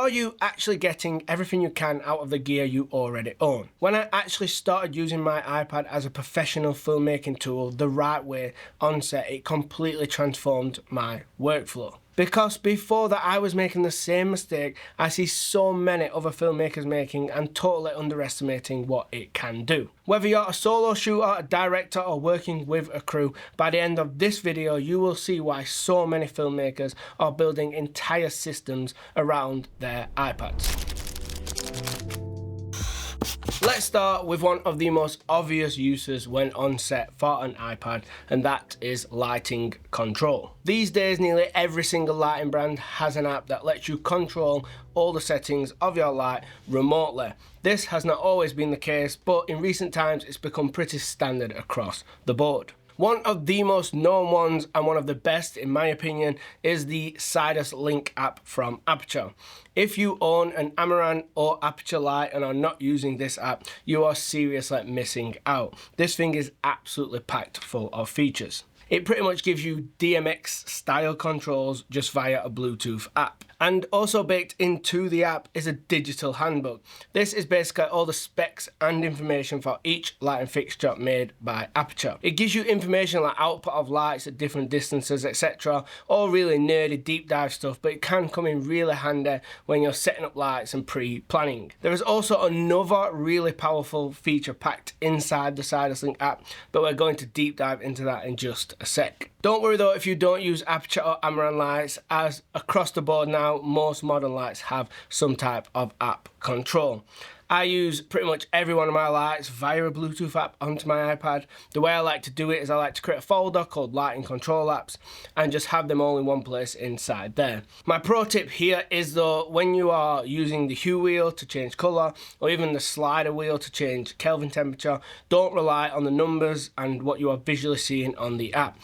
are you actually getting everything you can out of the gear you already own? When I actually started using my iPad as a professional filmmaking tool the right way on set, it completely transformed my workflow. Because before that I was making the same mistake I see so many other filmmakers making and totally underestimating what it can do. Whether you're a solo shooter, a director or working with a crew, by the end of this video you will see why so many filmmakers are building entire systems around their iPads. Let's start with one of the most obvious uses when on set for an iPad, and that is lighting control. These days nearly every single lighting brand has an app that lets you control all the settings of your light remotely. This has not always been the case, but in recent times it's become pretty standard across the board. One of the most known ones, and one of the best in my opinion, is the Sidus Link app from Aperture. If you own an Amaran or Aperture light and are not using this app, you are seriously missing out. This thing is absolutely packed full of features. It pretty much gives you DMX style controls just via a Bluetooth app. And also baked into the app is a digital handbook. This is basically all the specs and information for each lighting fixture made by Aperture. It gives you information like output of lights at different distances, etc. All really nerdy deep dive stuff, but it can come in really handy when you're setting up lights and pre-planning. There is also another really powerful feature packed inside the Sidus Link app, but we're going to deep dive into that in just a sec. Don't worry though if you don't use Aperture or Amaran lights, as across the board now most modern lights have some type of app control. I use pretty much every one of my lights via a Bluetooth app onto my iPad. The way I like to do it is I like to create a folder called lighting control apps and just have them all in one place inside there. My pro tip here is though, when you are using the hue wheel to change color or even the slider wheel to change Kelvin temperature, don't rely on the numbers and what you are visually seeing on the app.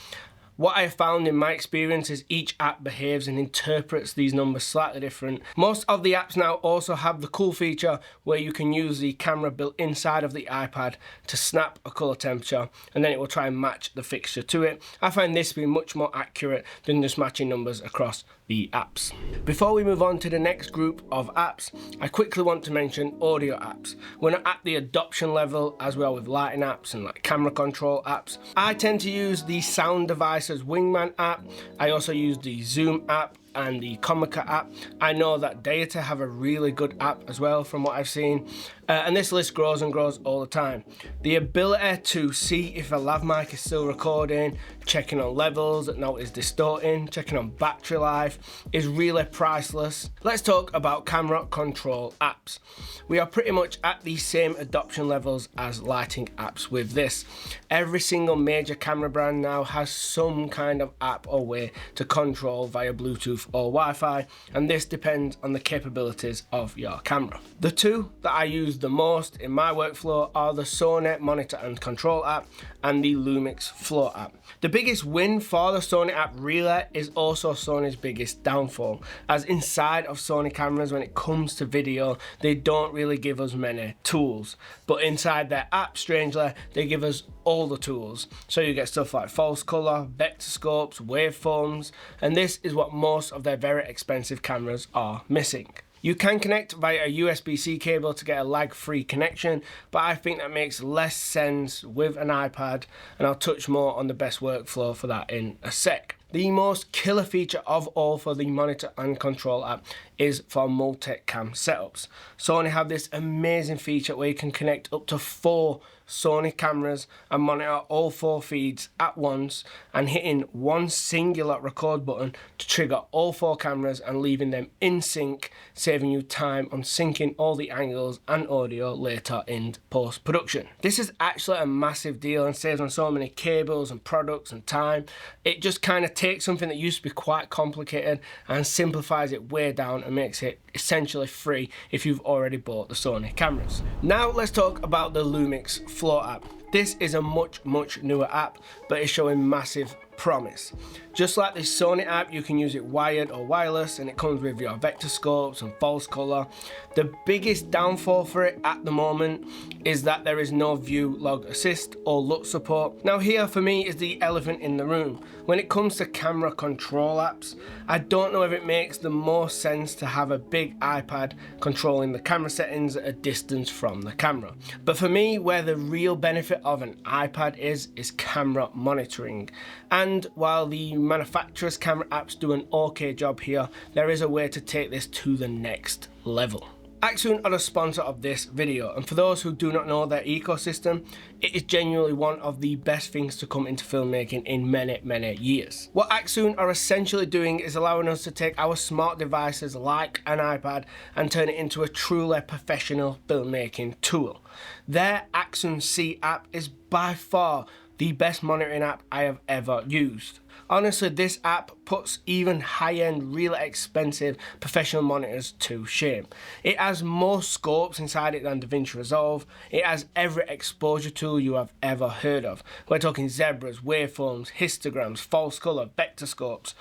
What I have found in my experience is each app behaves and interprets these numbers slightly different. Most of the apps now also have the cool feature where you can use the camera built inside of the iPad to snap a color temperature, and then it will try and match the fixture to it. I find this to be much more accurate than just matching numbers across the apps. Before we move on to the next group of apps, I quickly want to mention audio apps. We're not at the adoption level as we are with lighting apps and like camera control apps. I tend to use the Sound Devices Wingman app. I also use the Zoom app and the Comica app. I know that Data have a really good app as well from what I've seen, and this list grows and grows all the time. The ability to see if a lav mic is still recording, checking on levels that now is distorting, checking on battery life is really priceless. Let's talk about camera control apps. We are pretty much at the same adoption levels as lighting apps with this. Every single major camera brand now has some kind of app or way to control via Bluetooth or Wi-Fi, and this depends on the capabilities of your camera. The two that I use the most in my workflow are the Sony Monitor and Control app and the Lumix Flow app. The biggest win for the Sony app really is also Sony's biggest downfall, as inside of Sony cameras when it comes to video they don't really give us many tools, but inside their app strangely they give us all the tools. So you get stuff like false color, vector scopes, waveforms, and this is what most of their very expensive cameras are missing. You can connect via a USB-C cable to get a lag-free connection, but I think that makes less sense with an iPad, and I'll touch more on the best workflow for that in a sec. The most killer feature of all for the Monitor and Control app is for multi-cam setups. Sony have this amazing feature where you can connect up to 4 Sony cameras and monitor all 4 feeds at once, and hitting one singular record button to trigger all 4 cameras and leaving them in sync, saving you time on syncing all the angles and audio later in post-production. This is actually a massive deal and saves on so many cables and products and time. It just kind of takes something that used to be quite complicated and simplifies it way down and makes it essentially free if you've already bought the Sony cameras. Now let's talk about the Lumix Flow app. This is a much newer app, but it's showing massive promise. Just like this Sony app, you can use it wired or wireless, and it comes with your vector scopes and false color. The biggest downfall for it at the moment is that there is no view log assist or LUT support. Now here for me is the elephant in the room. When it comes to camera control apps, I don't know if it makes the most sense to have a big iPad controlling the camera settings at a distance from the camera. But for me, where the real benefit of an iPad is camera monitoring. And while the manufacturer's camera apps do an okay job here, there is a way to take this to the next level. Axoon are the sponsor of this video, and for those who do not know their ecosystem, it is genuinely one of the best things to come into filmmaking in many years. What Axoon are essentially doing is allowing us to take our smart devices like an iPad and turn it into a truly professional filmmaking tool. Their Axoon C app is by far the best monitoring app I have ever used. Honestly, this app puts even high-end, really expensive professional monitors to shame. It has more scopes inside it than DaVinci Resolve. It has every exposure tool you have ever heard of. We're talking zebras, waveforms, histograms, false color, vector scopes,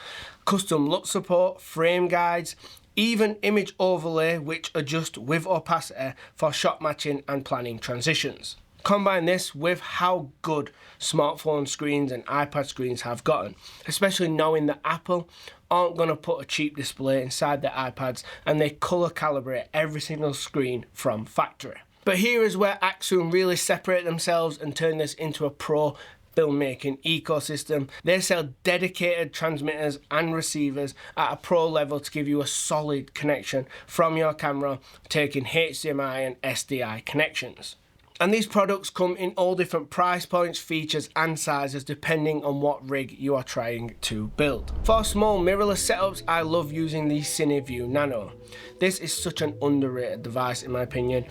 custom LUT support, frame guides, even image overlay which adjust with opacity for shot matching and planning transitions. Combine this with how good smartphone screens and iPad screens have gotten, especially knowing that Apple aren't going to put a cheap display inside their iPads and they color calibrate every single screen from factory. But here is where Axoon really separate themselves and turn this into a pro filmmaking ecosystem. They sell dedicated transmitters and receivers at a pro level to give you a solid connection from your camera, taking HDMI and SDI connections. And these products come in all different price points, features and sizes depending on what rig you are trying to build. For small mirrorless setups, I love using the CineView Nano. This is such an underrated device in my opinion.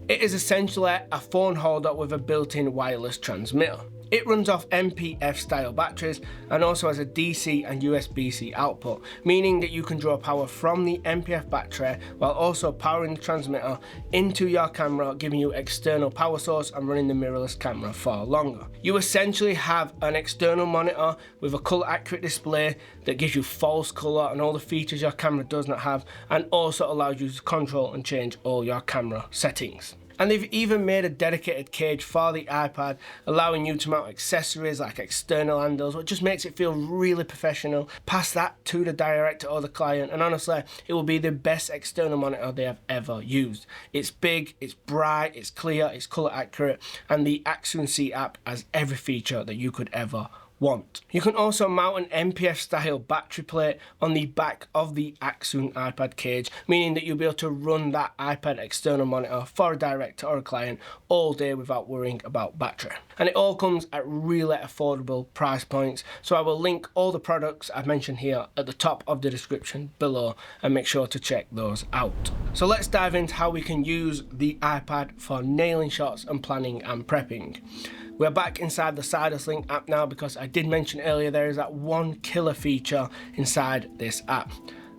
It is essentially a phone holder with a built-in wireless transmitter. It runs off MPF style batteries and also has a DC and USB-C output, meaning that you can draw power from the MPF battery while also powering the transmitter into your camera, giving you external power source and running the mirrorless camera for longer. You essentially have an external monitor with a color accurate display that gives you false color and all the features your camera does not have, and also allows you to control and change all your camera settings. And they've even made a dedicated cage for the iPad, allowing you to mount accessories like external handles, which just makes it feel really professional. Pass that to the director or the client, and honestly, it will be the best external monitor they have ever used. It's big, it's bright, it's clear, it's color accurate, and the Axoon C app has every feature that you could ever want. You can also mount an MPF style battery plate on the back of the Axoon iPad cage, meaning that you'll be able to run that iPad external monitor for a director or a client all day without worrying about battery. And it all comes at really affordable price points, so I will link all the products I've mentioned here at the top of the description below, and make sure to check those out. So let's dive into how we can use the iPad for nailing shots and planning and prepping. We're back inside the SidusLink app now because I did mention earlier there is that one killer feature inside this app.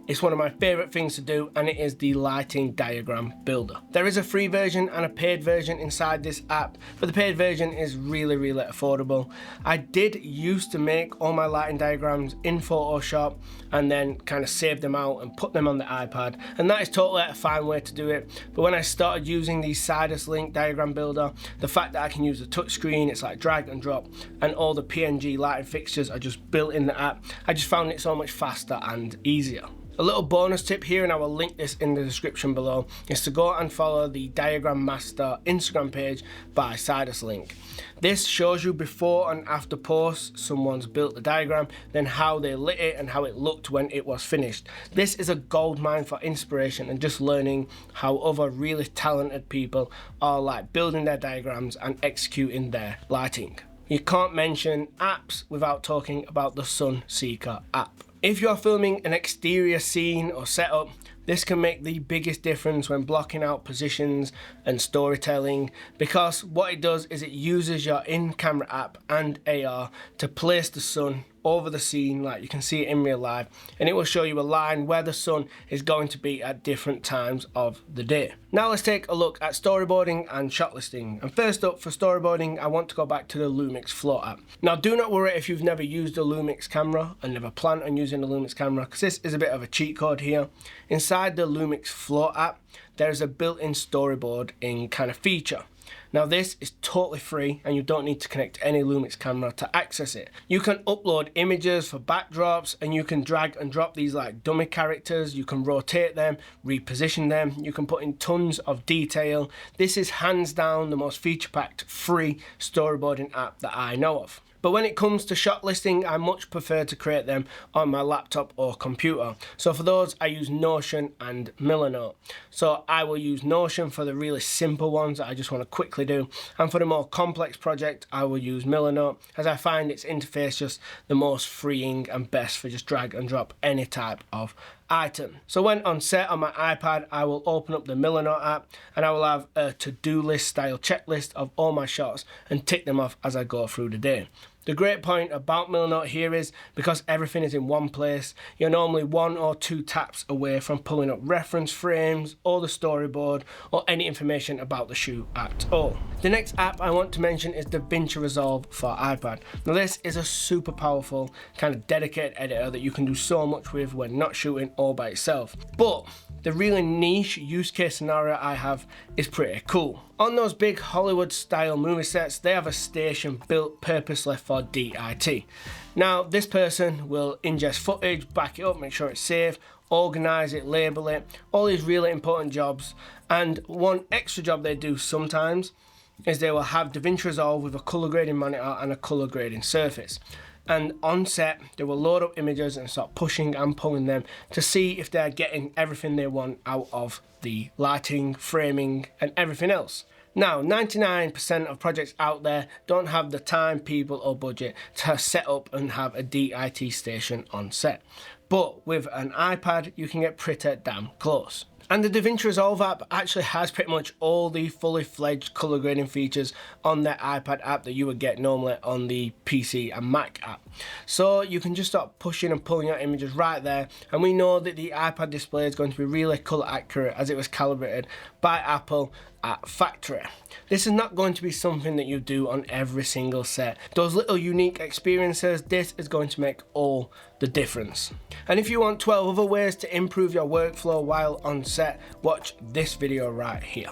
It's one of my favourite things to do, and it is the lighting diagram builder. There is a free version and a paid version inside this app, but the paid version is really affordable. I did used to make all my lighting diagrams in Photoshop and then kind of save them out and put them on the iPad, and that is totally a fine way to do it. But when I started using the SidusLink diagram builder, the fact that I can use the touchscreen, it's like drag and drop, and all the PNG lighting fixtures are just built in the app, I just found it so much faster and easier. A little bonus tip here, and I will link this in the description below, is to go and follow the Diagram Master Instagram page by SidusLink. This shows you before and after posts someone's built the diagram, then how they lit it and how it looked when it was finished. This is a goldmine for inspiration and just learning how other really talented people are like building their diagrams and executing their lighting. You can't mention apps without talking about the Sunseeker app. If you're filming an exterior scene or setup, this can make the biggest difference when blocking out positions and storytelling, because what it does is it uses your in-camera app and AR to place the sun over the scene like you can see it in real life, and it will show you a line where the sun is going to be at different times of the day. Now let's take a look at storyboarding and shot listing. And first up, for storyboarding, I want to go back to the Lumix Float app. Now do not worry if you've never used a Lumix camera and never plan on using a Lumix camera, because this is a bit of a cheat code here. Inside the Lumix Float app, there's a built-in storyboarding kind of feature. Now this is totally free and you don't need to connect any Lumix camera to access it. You can upload images for backdrops, and you can drag and drop these like dummy characters. You can rotate them, reposition them. You can put in tons of detail. This is hands down the most feature-packed free storyboarding app that I know of. But when it comes to shot listing, I much prefer to create them on my laptop or computer. So for those, I use Notion and Millernote. So I will use Notion for the really simple ones that I just want to quickly do. And for the more complex project, I will use Millernote, as I find its interface just the most freeing and best for just drag and drop any type of item. So when on set on my iPad, I will open up the Millernote app and I will have a to-do list style checklist of all my shots and tick them off as I go through the day. The great point about Millernote here is, because everything is in one place, you're normally 1 or 2 taps away from pulling up reference frames or the storyboard or any information about the shoot at all. The next app I want to mention is DaVinci Resolve for iPad. Now this is a super powerful kind of dedicated editor that you can do so much with when not shooting all by itself. But the really niche use case scenario I have is pretty cool. On those big Hollywood style movie sets, they have a station built purposely for DIT. Now this person will ingest footage, back it up, make sure it's safe, organize it, label it, all these really important jobs. And one extra job they do sometimes is they will have DaVinci Resolve with a color grading monitor and a color grading surface. And on set, they will load up images and start pushing and pulling them to see if they're getting everything they want out of the lighting, framing, and everything else. Now, 99% of projects out there don't have the time, people, or budget to set up and have a DIT station on set. But with an iPad, you can get pretty damn close. And the DaVinci Resolve app actually has pretty much all the fully fledged color grading features on their iPad app that you would get normally on the PC and Mac app. So you can just start pushing and pulling out images right there, and we know that the iPad display is going to be really color accurate as it was calibrated by Apple at factory. This is not going to be something that you do on every single set. Those little unique experiences, this is going to make all the difference. And if you want 12 other ways to improve your workflow while on set, watch this video right here.